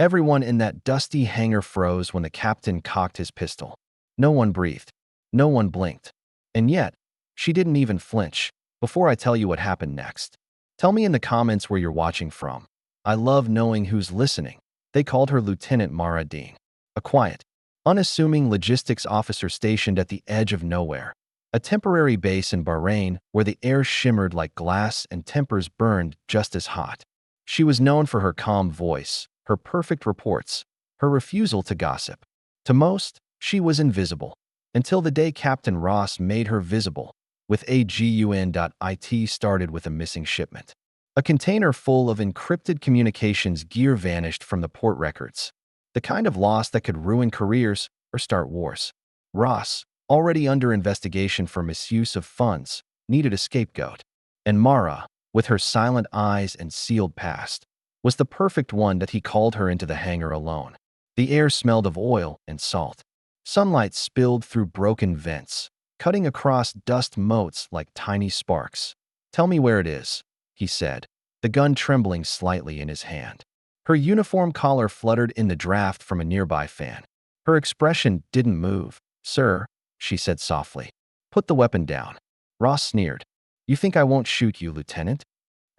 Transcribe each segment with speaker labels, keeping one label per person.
Speaker 1: Everyone in that dusty hangar froze when the captain cocked his pistol. No one breathed. No one blinked. And yet, she didn't even flinch. Before I tell you what happened next, tell me in the comments where you're watching from. I love knowing who's listening. They called her Lieutenant Mara Dean, a quiet, unassuming logistics officer stationed at the edge of nowhere, a temporary base in Bahrain where the air shimmered like glass and tempers burned just as hot. She was known for her calm voice, her perfect reports, her refusal to gossip. To most, she was invisible, until the day Captain Ross made her visible, with AGUN.IT started with a missing shipment. A container full of encrypted communications gear vanished from the port records, the kind of loss that could ruin careers or start wars. Ross, already under investigation for misuse of funds, needed a scapegoat. And Mara, with her silent eyes and sealed past, was the perfect one that he called her into the hangar alone. The air smelled of oil and salt. Sunlight spilled through broken vents, cutting across dust motes like tiny sparks. "Tell me where it is," he said, the gun trembling slightly in his hand. Her uniform collar fluttered in the draft from a nearby fan. Her expression didn't move. "Sir," she said softly, "put the weapon down." Ross sneered. "You think I won't shoot you, Lieutenant?"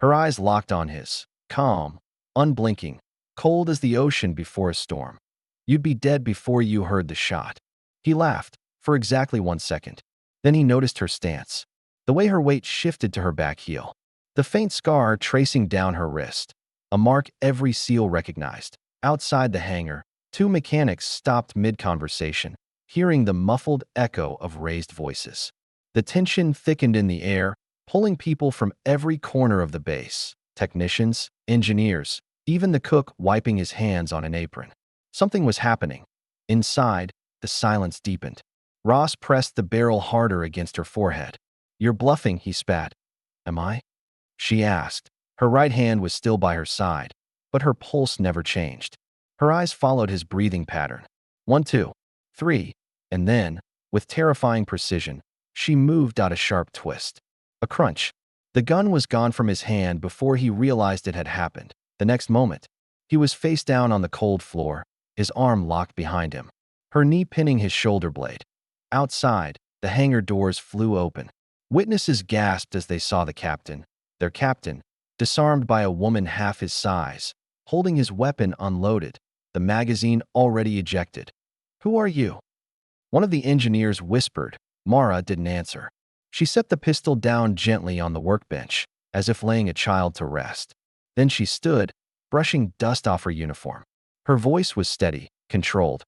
Speaker 1: Her eyes locked on his, calm, unblinking, cold as the ocean before a storm. "You'd be dead before you heard the shot." He laughed, for exactly 1 second. Then he noticed her stance, the way her weight shifted to her back heel, the faint scar tracing down her wrist, a mark every SEAL recognized. Outside the hangar, 2 mechanics stopped mid-conversation, hearing the muffled echo of raised voices. The tension thickened in the air, pulling people from every corner of the base, technicians, engineers, even the cook wiping his hands on an apron. Something was happening. Inside, the silence deepened. Ross pressed the barrel harder against her forehead. "You're bluffing," he spat. "Am I?" she asked. Her right hand was still by her side, but her pulse never changed. Her eyes followed his breathing pattern. 1, 2, 3, and then, with terrifying precision, she moved out a sharp twist. A crunch. The gun was gone from his hand before he realized it had happened. The next moment, he was face down on the cold floor, his arm locked behind him, her knee pinning his shoulder blade. Outside, the hangar doors flew open. Witnesses gasped as they saw the captain, their captain, disarmed by a woman half his size, holding his weapon unloaded, the magazine already ejected. "Who are you?" One of the engineers whispered. Mara didn't answer. She set the pistol down gently on the workbench, as if laying a child to rest. Then she stood, brushing dust off her uniform. Her voice was steady, controlled,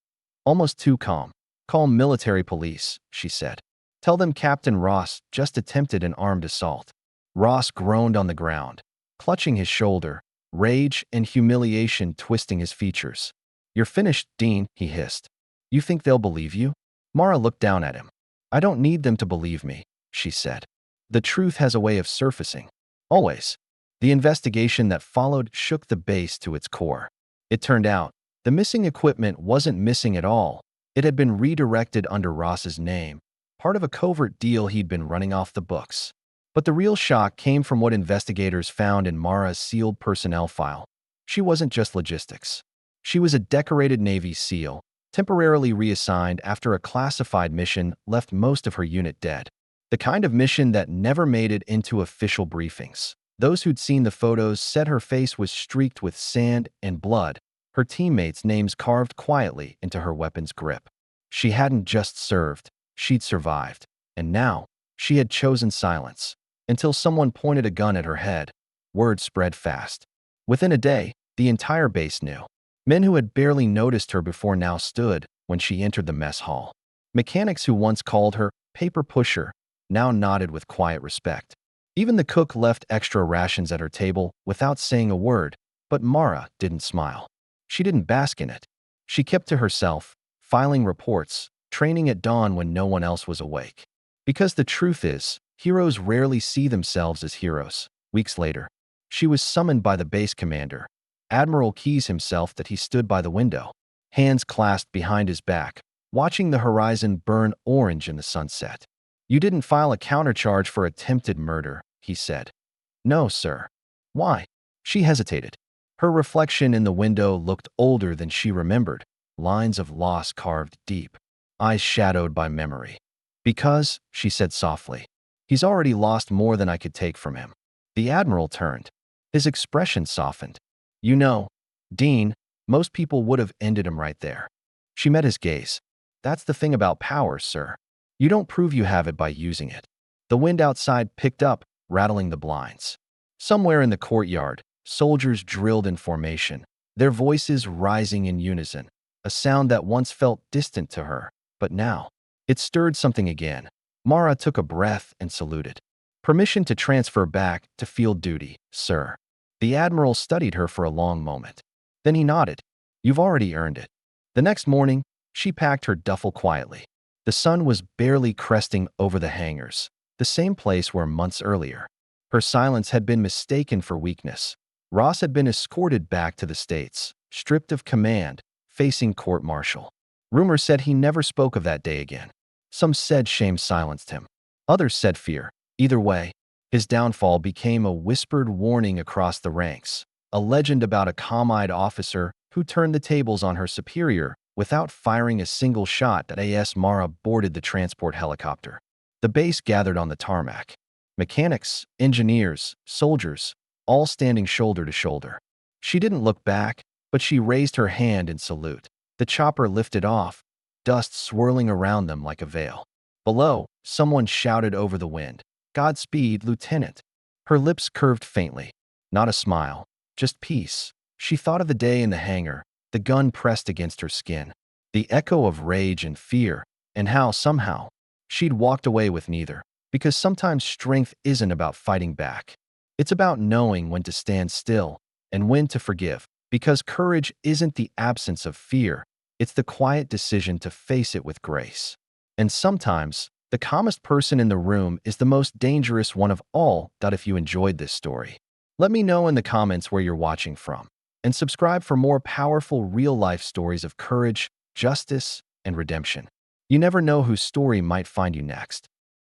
Speaker 1: almost too calm. "Call military police," she said. "Tell them Captain Ross just attempted an armed assault." Ross groaned on the ground, clutching his shoulder, rage and humiliation twisting his features. "You're finished, Dean," he hissed. "You think they'll believe you?" Mara looked down at him. "I don't need them to believe me," she said. "The truth has a way of surfacing. Always." The investigation that followed shook the base to its core. It turned out, the missing equipment wasn't missing at all. It had been redirected under Ross's name, part of a covert deal he'd been running off the books. But the real shock came from what investigators found in Mara's sealed personnel file. She wasn't just logistics. She was a decorated Navy SEAL, temporarily reassigned after a classified mission left most of her unit dead. The kind of mission that never made it into official briefings. Those who'd seen the photos said her face was streaked with sand and blood, her teammates' names carved quietly into her weapon's grip. She hadn't just served, she'd survived. And now, she had chosen silence. Until someone pointed a gun at her head, word spread fast. Within a day, the entire base knew. Men who had barely noticed her before now stood when she entered the mess hall. Mechanics who once called her paper pusher now nodded with quiet respect. Even the cook left extra rations at her table without saying a word, but Mara didn't smile. She didn't bask in it. She kept to herself, filing reports, training at dawn when no one else was awake. Because the truth is, heroes rarely see themselves as heroes. Weeks later, she was summoned by the base commander, Admiral Keyes himself. That he stood by the window, hands clasped behind his back, watching the horizon burn orange in the sunset. "You didn't file a countercharge for attempted murder," he said. "No, sir." "Why?" She hesitated. Her reflection in the window looked older than she remembered, lines of loss carved deep, eyes shadowed by memory. Because, she said softly, he's already lost more than I could take from him. The Admiral turned. His expression softened. You know, Dean, most people would have ended him right there. She met his gaze. That's the thing about power, sir. You don't prove you have it by using it. The wind outside picked up, rattling the blinds. Somewhere in the courtyard, soldiers drilled in formation, their voices rising in unison, a sound that once felt distant to her, but now, it stirred something again. Mara took a breath and saluted. Permission to transfer back to field duty, sir. The Admiral studied her for a long moment. Then he nodded. You've already earned it. The next morning, she packed her duffel quietly. The sun was barely cresting over the hangars, the same place where months earlier, her silence had been mistaken for weakness. Ross had been escorted back to the States, stripped of command, facing court-martial. Rumor said he never spoke of that day again. Some said shame silenced him. Others said fear. Either way, his downfall became a whispered warning across the ranks, a legend about a calm-eyed officer who turned the tables on her superior without firing a single shot. As Mara boarded the transport helicopter, the base gathered on the tarmac. Mechanics, engineers, soldiers, all standing shoulder to shoulder. She didn't look back, but she raised her hand in salute. The chopper lifted off, dust swirling around them like a veil. Below, someone shouted over the wind, "Godspeed, Lieutenant." Her lips curved faintly. Not a smile, just peace. She thought of the day in the hangar, the gun pressed against her skin, the echo of rage and fear, and how, somehow, she'd walked away with neither. Because sometimes strength isn't about fighting back. It's about knowing when to stand still and when to forgive. Because courage isn't the absence of fear, it's the quiet decision to face it with grace. And sometimes, the calmest person in the room is the most dangerous one of all. If you enjoyed this story, let me know in the comments where you're watching from. And subscribe for more powerful real-life stories of courage, justice, and redemption. You never know whose story might find you next.